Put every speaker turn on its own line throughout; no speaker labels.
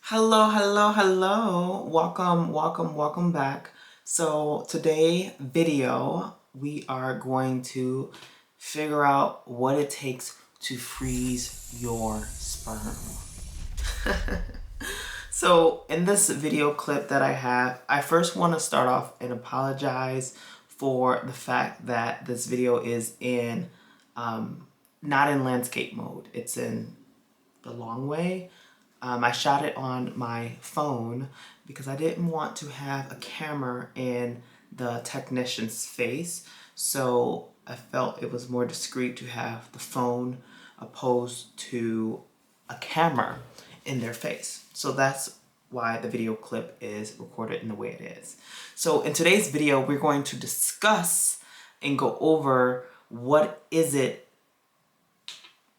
Hello, hello, hello. Welcome back. So today video, we are going to figure out what it takes to freeze your sperm. So in this video clip that I have, I first want to start off and apologize for the fact that this video is in not in landscape mode. It's in the long way. I shot it on my phone because I didn't want to have a camera in the technician's face. So I felt it was more discreet to have the phone opposed to a camera in their face. So that's why the video clip is recorded in the way it is. So in today's video, we're going to discuss and go over what is it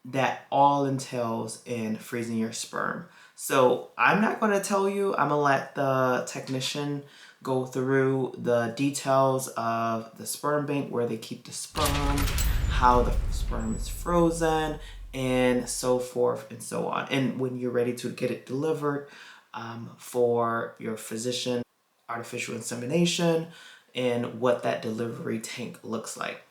that all entails in freezing your sperm. So I'm not going to tell you, I'm going to let the technician go through the details of the sperm bank, where they keep the sperm, how the sperm is frozen, and so forth and so on. And when you're ready to get it delivered for your physician, artificial insemination, and what that delivery tank looks like.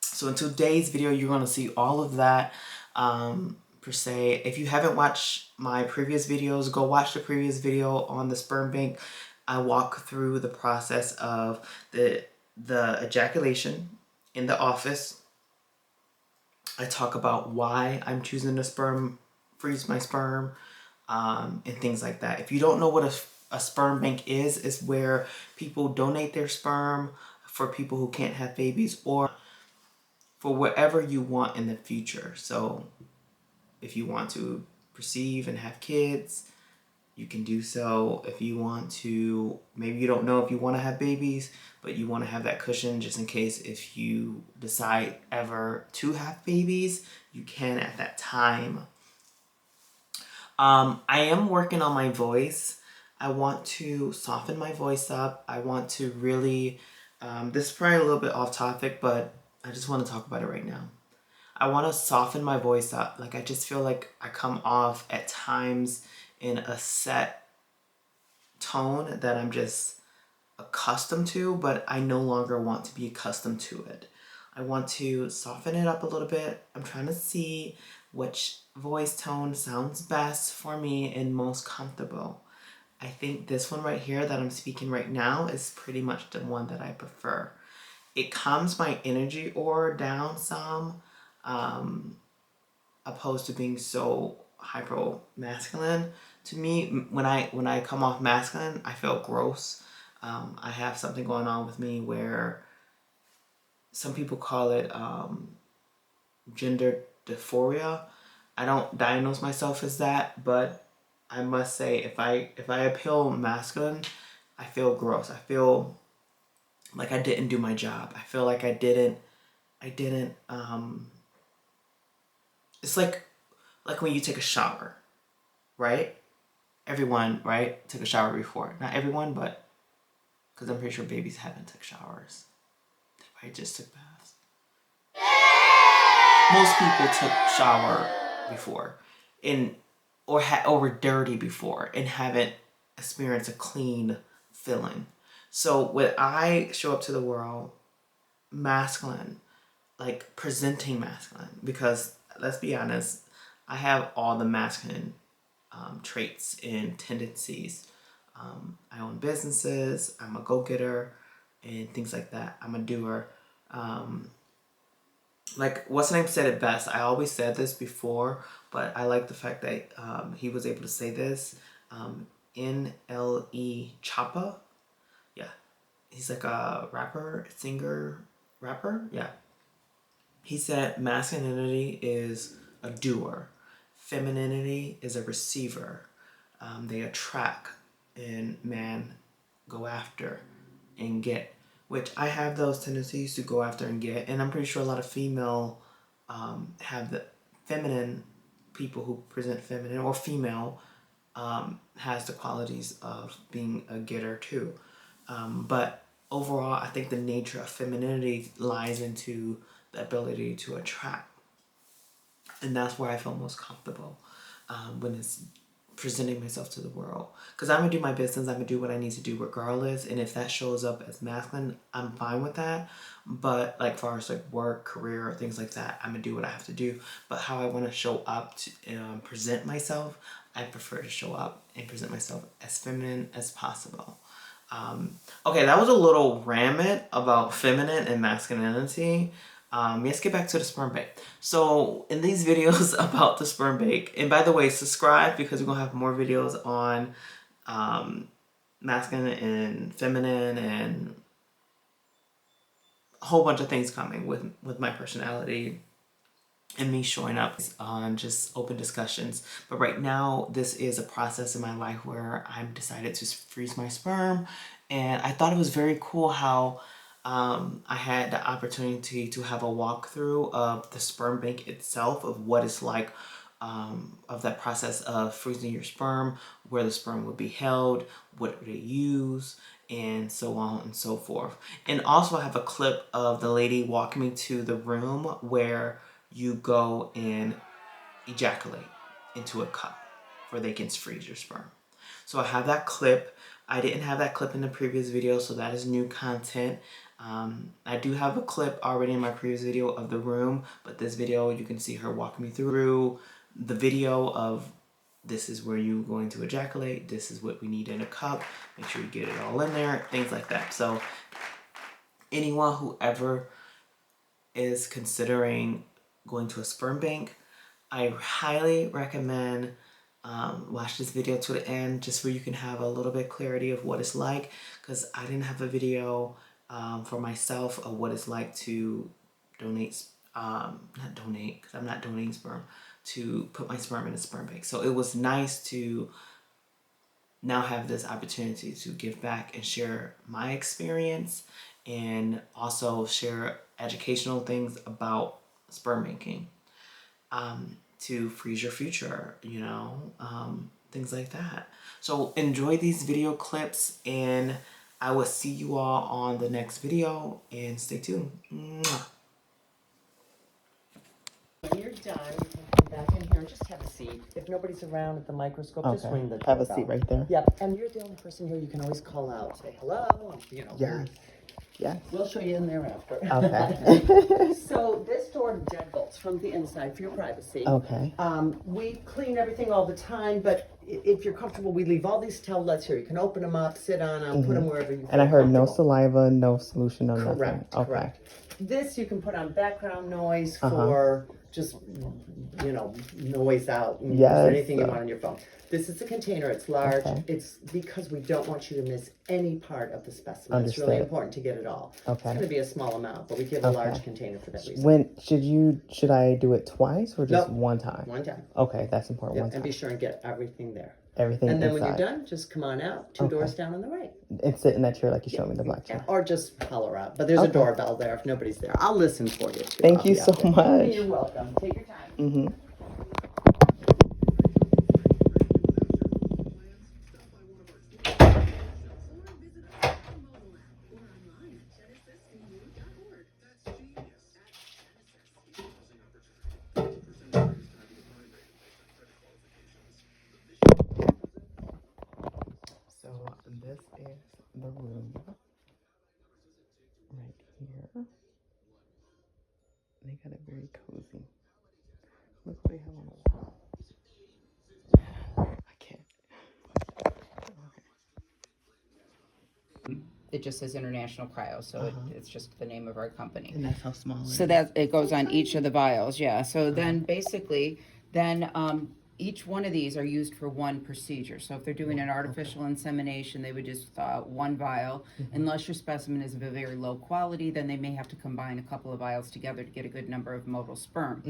So in today's video, you're going to see all of that per se. If you haven't watched my previous videos, go watch the previous video on the sperm bank. I walk through the process of the ejaculation in the office. I talk about why I'm choosing to freeze my sperm, and things like that. If you don't know what a sperm bank is, it's where people donate their sperm for people who can't have babies or for whatever you want in the future. So if you want to perceive and have kids, you can do so. If you want to, maybe you don't know if you want to have babies, but you want to have that cushion just in case if you decide ever to have babies, you can at that time. I am working on my voice. I want to soften my voice up. I want to really, this is probably a little bit off topic, but I just want to talk about it right now. I want to soften my voice up. Like, I just feel like I come off at times in a set tone that I'm just accustomed to, but I no longer want to be accustomed to it. I want to soften it up a little bit. I'm trying to see which voice tone sounds best for me and most comfortable. I think this one right here that I'm speaking right now is pretty much the one that I prefer. It calms my energy aura down some, opposed to being so hyper masculine. To me, when I come off masculine, I feel gross. I have something going on with me where some people call it gender dysphoria. I don't diagnose myself as that, but I must say if I appeal masculine, I feel gross. I feel like I didn't do my job. I feel like I didn't it's like when you take a shower, right? Everyone, right, took a shower before. Not everyone, but because I'm pretty sure babies haven't took showers. They probably just took baths. Most people took shower before, and or were dirty before and haven't experienced a clean feeling. So when I show up to the world masculine, like presenting masculine, because let's be honest, I have all the masculine traits and tendencies. I own businesses, I'm a go-getter, and things like that. I'm a doer. Like, what's the name said it best? I always said this before, but I like the fact that he was able to say this. N.L.E. Choppa. Yeah. He's like a rapper, singer, rapper. Yeah. He said masculinity is a doer. Femininity is a receiver. They attract and man go after and get, which I have those tendencies to go after and get, and I'm pretty sure a lot of female have the feminine people who present feminine or female has the qualities of being a getter too. But overall, I think the nature of femininity lies into the ability to attract. And that's where I feel most comfortable when it's presenting myself to the world. Because I'm going to do my business. I'm going to do what I need to do regardless. And if that shows up as masculine, I'm fine with that. But like far as like work, career, or things like that, I'm going to do what I have to do. But how I want to show up to present myself, I prefer to show up and present myself as feminine as possible. Okay, that was a little rampant about feminine and masculinity. Let's get back to the sperm bank. So in these videos about the sperm bank, and by the way, subscribe because we're gonna have more videos on masculine and feminine and a whole bunch of things coming with my personality and me showing up on just open discussions. But right now, this is a process in my life where I've decided to freeze my sperm. And I thought it was very cool how I had the opportunity to have a walkthrough of the sperm bank itself, of what it's like, of that process of freezing your sperm, where the sperm would be held, what they use, and so on and so forth. And also I have a clip of the lady walking me to the room where you go and ejaculate into a cup where they can freeze your sperm. So I have that clip. I didn't have that clip in the previous video, so that is new content. I do have a clip already in my previous video of the room, but this video you can see her walking me through the video of this is where you're going to ejaculate, this is what we need in a cup, make sure you get it all in there, things like that. So anyone who ever is considering going to a sperm bank, I highly recommend watch this video to the end, just where you can have a little bit clarity of what it's like, because I didn't have a video for myself of what it's like to donate, not donate, because I'm not donating sperm, to put my sperm in a sperm bank. So it was nice to now have this opportunity to give back and share my experience, and also share educational things about sperm banking, to freeze your future, you know, things like that. So enjoy these video clips, and I will see you all on the next video, and stay tuned. Mwah.
When you're done, you can come back in here and just have a seat. If nobody's around at the microscope, just ring the doorbell.
Have a seat right there.
Yep, and you're the only person here. You can always call out, say hello, you know.
Yes. Yes.
We'll show you in there after.
Okay.
So this door deadbolts from the inside for your privacy.
Okay.
We clean everything all the time, but if you're comfortable, we leave all these towelettes here. You can open them up, sit on them, put them wherever you feel
And I heard no
comfortable.
saliva, no solution, no nothing.
Correct,
Okay.
correct. This you can put on background noise for just, you know, noise out and use anything you want on your phone. This is a container. It's large.
Okay.
It's because we don't want you to miss any part of the specimen.
Understood.
It's really important to get it all.
Okay.
It's going to be a small amount, but we give a large container for that reason.
When should I do it twice or just
Nope.
one time?
One time.
Okay, that's important.
Yep,
One time.
and be sure and get everything there.
Everything
And then
inside.
when you're done, just come on out, two doors down on the right.
And sit in that chair like you showed me the black chair.
Or just holler out. But there's a doorbell there if nobody's there. I'll listen for you.
Thank
I'll
you
be
so
out there.
much.
You're welcome. Take your time.
Mm-hmm. So this is the room right here. They got it very cozy. Look what they have on the wall. I can't.
It just says International Cryo, so it's just the name of our company.
And that's how small it is.
So that it goes on each of the vials, yeah. So then basically, each one of these are used for one procedure. So if they're doing an artificial insemination, they would just one vial. Unless your specimen is of a very low quality, then they may have to combine a couple of vials together to get a good number of motile sperm.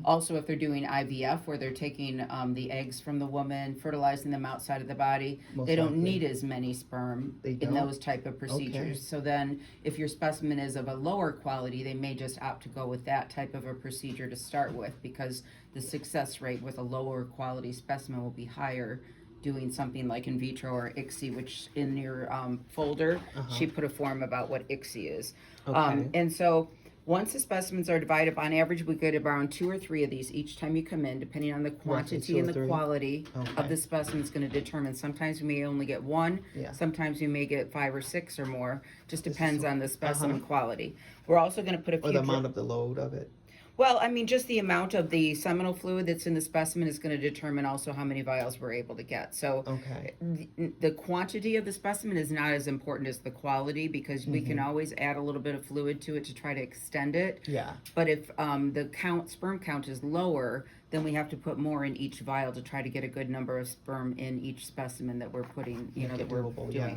Also, if they're doing IVF, where they're taking the eggs from the woman, fertilizing them outside of the body, they don't need as many sperm in those type of procedures. So then if your specimen is of a lower quality, they may just opt to go with that type of a procedure to start with, because the success rate with a lower quality specimen will be higher doing something like in vitro or ICSI, which in your folder, she put a form about what ICSI is. And so Once the specimens are divided, on average, we get around 2 or 3 of these each time you come in, depending on the quantity
2 or
and the
3.
quality
Okay.
of the specimen is going to determine. Sometimes you may only get 1,
Yeah.
sometimes you may get 5 or 6 or more. Just
This is
depends
so-
on the specimen quality. We're also going to put a few.
Or the amount of the load of it.
Well, I mean, just the amount of the seminal fluid that's in the specimen is going to determine also how many vials we're able to get. So
Okay.
the quantity of the specimen is not as important as the quality, because we can always add a little bit of fluid to it to try to extend it.
Yeah.
But if the sperm count is lower, then we have to put more in each vial to try to get a good number of sperm in each specimen that we're putting,
Make
that
it
we're
doable,
doing.
yeah.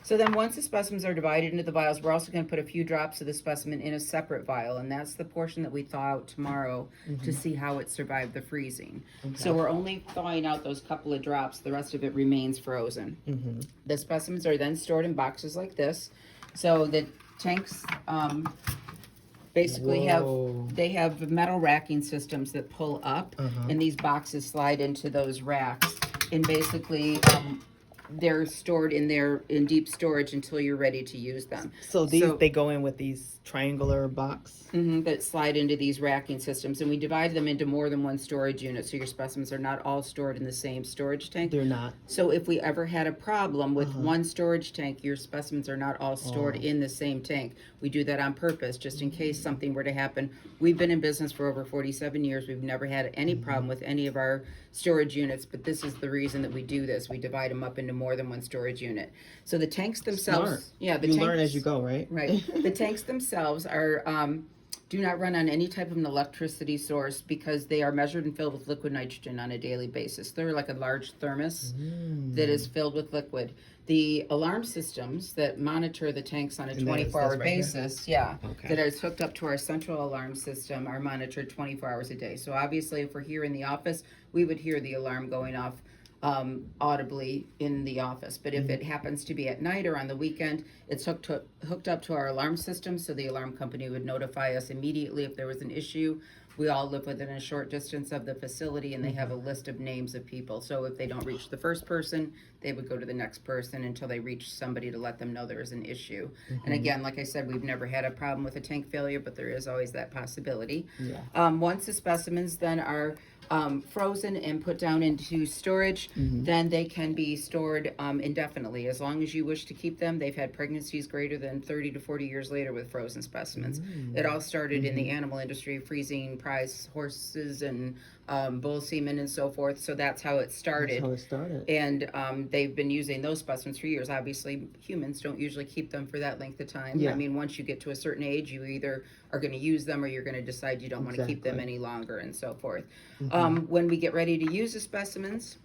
So then once the specimens are divided into the vials, we're also going to put a few drops of the specimen in a separate vial, and that's the portion that we thaw out tomorrow to see how it survived the freezing. So we're only thawing out those couple of drops. The rest of it remains frozen. The specimens are then stored in boxes like this. So the tanks basically
Whoa.
have metal racking systems that pull up, and these boxes slide into those racks, and basically they're stored in deep storage until you're ready to use them.
So they go in with these triangular box.
That slide into these racking systems, and we divide them into more than one storage unit, so your specimens are not all stored in the same storage tank.
They're not.
So if we ever had a problem with one storage tank, your specimens are not all stored in the same tank. We do that on purpose, just in case something were to happen. We've been in business for over 47 years. We've never had any problem with any of our storage units, but this is the reason that we do this. We divide them up into more than one storage unit. So the tanks themselves,
Smart.
yeah,
You learn as you go, right?
Right. The tanks themselves are do not run on any type of an electricity source, because they are measured and filled with liquid nitrogen on a daily basis. They're like a large thermos that is filled with liquid. The alarm systems that monitor the tanks on a 24-hour
right here?
basis, that is hooked up to our central alarm system, are monitored 24 hours a day. So obviously, if we're here in the office, we would hear the alarm going off audibly in the office. But if it happens to be at night or on the weekend, it's hooked up to our alarm system, so the alarm company would notify us immediately if there was an issue. We all live within a short distance of the facility, and they have a list of names of people. So if they don't reach the first person, they would go to the next person until they reach somebody to let them know there is an issue. And again, like I said, we've never had a problem with a tank failure, but there is always that possibility.
Yeah.
Once the specimens then are frozen and put down into storage, then they can be stored indefinitely, as long as you wish to keep them. They've had pregnancies greater than 30 to 40 years later with frozen specimens. It all started in the animal industry, freezing prize horses and bull semen and so forth. So that's how it started.
That's how it started.
And they've been using those specimens for years. Obviously, humans don't usually keep them for that length of time.
Yeah.
I mean, once you get to a certain age, you either are going to use them or you're going to decide you don't want to keep them any longer and so forth. When we get ready to use the specimens,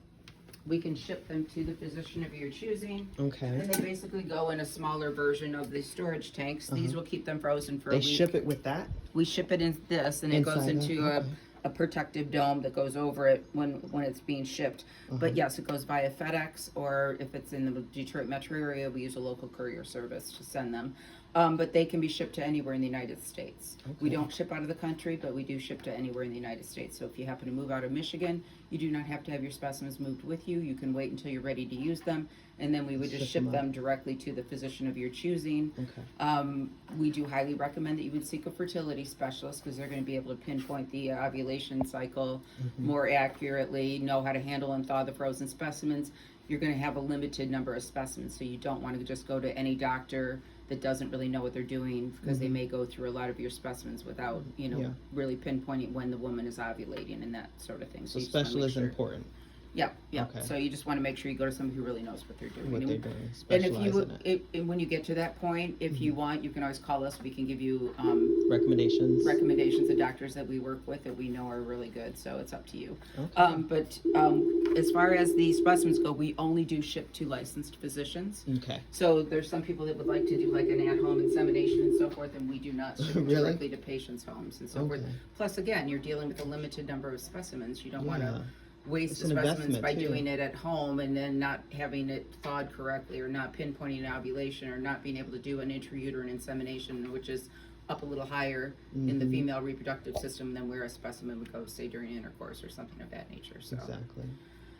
we can ship them to the physician of your choosing.
Okay.
And they basically go in a smaller version of the storage tanks. These will keep them frozen for a
They
week.
ship it with that?
We ship it in this, and it goes
Inside
into
that?
a protective dome that goes over it when it's being shipped. But yes, it goes via FedEx, or if it's in the Detroit metro area, we use a local courier service to send them. But they can be shipped to anywhere in the United States. We don't ship out of the country, but we do ship to anywhere in the United States. So if you happen to move out of Michigan, you do not have to have your specimens moved with you. You can wait until you're ready to use them, and then we would just ship them directly to the physician of your choosing.
Okay.
We do highly recommend that you would seek a fertility specialist, because they're going to be able to pinpoint the ovulation cycle more accurately, know how to handle and thaw the frozen specimens. You're going to have a limited number of specimens, so you don't want to just go to any doctor that doesn't really know what they're doing, because they may go through a lot of your specimens without, really pinpointing when the woman is ovulating and that sort of thing.
So
you just wanna
special
make
is
sure.
important.
Yeah.
Okay.
So you just want to make sure you go to somebody who really knows what they're doing.
What
And
they're doing.
and if
Specialize in it.
and when you get to that point, if you want, you can always call us. We can give you
Recommendations.
recommendations of doctors that we work with that we know are really good. So it's up to you.
Okay.
But as far as the specimens go, we only do ship to licensed physicians.
Okay.
So there's some people that would like to do like an at-home insemination and so forth, and we do not ship
Really?
directly to patients' homes and so forth.
Okay.
Plus, again, you're dealing with a limited number of specimens. You don't want
Yeah.
to waste
It's
the
an
specimens
investment,
by
too.
doing it at home and then not having it thawed correctly, or not pinpointing an ovulation, or not being able to do an intrauterine insemination, which is up a little higher in the female reproductive system than where a specimen would go, say, during intercourse or something of that nature. So.
Exactly.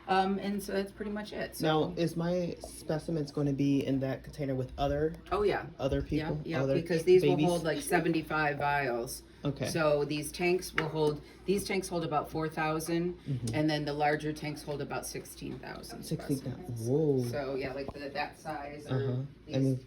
And so that's pretty much it. So,
Now, is my specimens going to be in that container with other
oh yeah,
people?
yeah,
Other
because these
babies?
will hold like 75 vials.
Okay.
So these tanks hold about 4,000, and then the larger tanks hold about 16,000.
16,000. Whoa.
So yeah, like that size, or these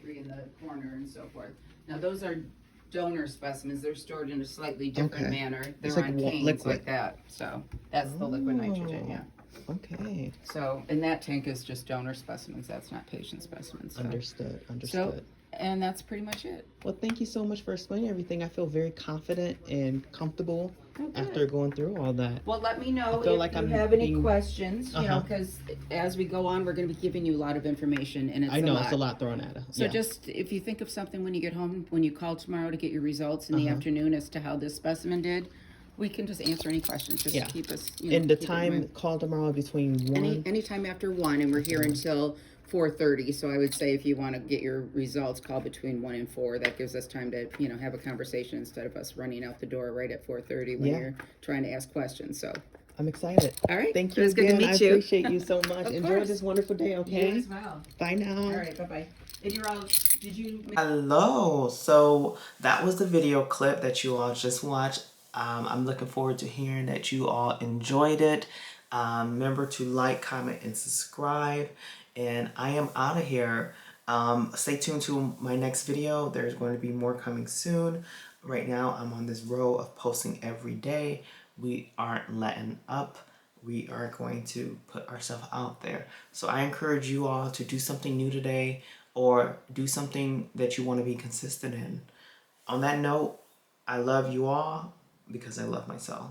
3 in the corner and so forth. Now those are donor specimens. They're stored in a slightly different manner. They're
like
on canes
liquid.
like that. So that's the liquid nitrogen. Yeah.
Okay.
So, and that tank is just donor specimens. That's not patient specimens. So.
Understood.
So, and that's pretty much it.
Well, thank you so much for explaining everything. I feel very confident and comfortable after going through all that.
Well, let me know
feel
if
like
you
I'm
have any
being-
questions, you know, because as we go on, we're going to be giving you a lot of information, and it's
I know
a lot.
it's a lot thrown at us.
So just, if you think of something when you get home, when you call tomorrow to get your results in the afternoon as to how this specimen did, we can just answer any questions. Just keep us, you know,
And the
keep it
time
moving.
call tomorrow between 1.
Anytime after 1, and we're here until 4:30. So I would say if you want to get your results, call between 1 and 4. That gives us time to, you know, have a conversation instead of us running out the door right at 4:30 when you're trying to ask questions. So
I'm excited.
all right.
Thank you
It was
again.
good to meet
I
you.
appreciate you so much.
Of
Enjoy
course.
this wonderful day, okay?
You as well.
Bye now.
All right. Bye-bye. And you're all, did you...
Hello. So that was the video clip that you all just watched. I'm looking forward to hearing that you all enjoyed it. Remember to like, comment, and subscribe. And I am out of here. Stay tuned to my next video. There's going to be more coming soon. Right now, I'm on this row of posting every day. We aren't letting up. We are going to put ourselves out there. So I encourage you all to do something new today, or do something that you want to be consistent in. On that note, I love you all because I love myself.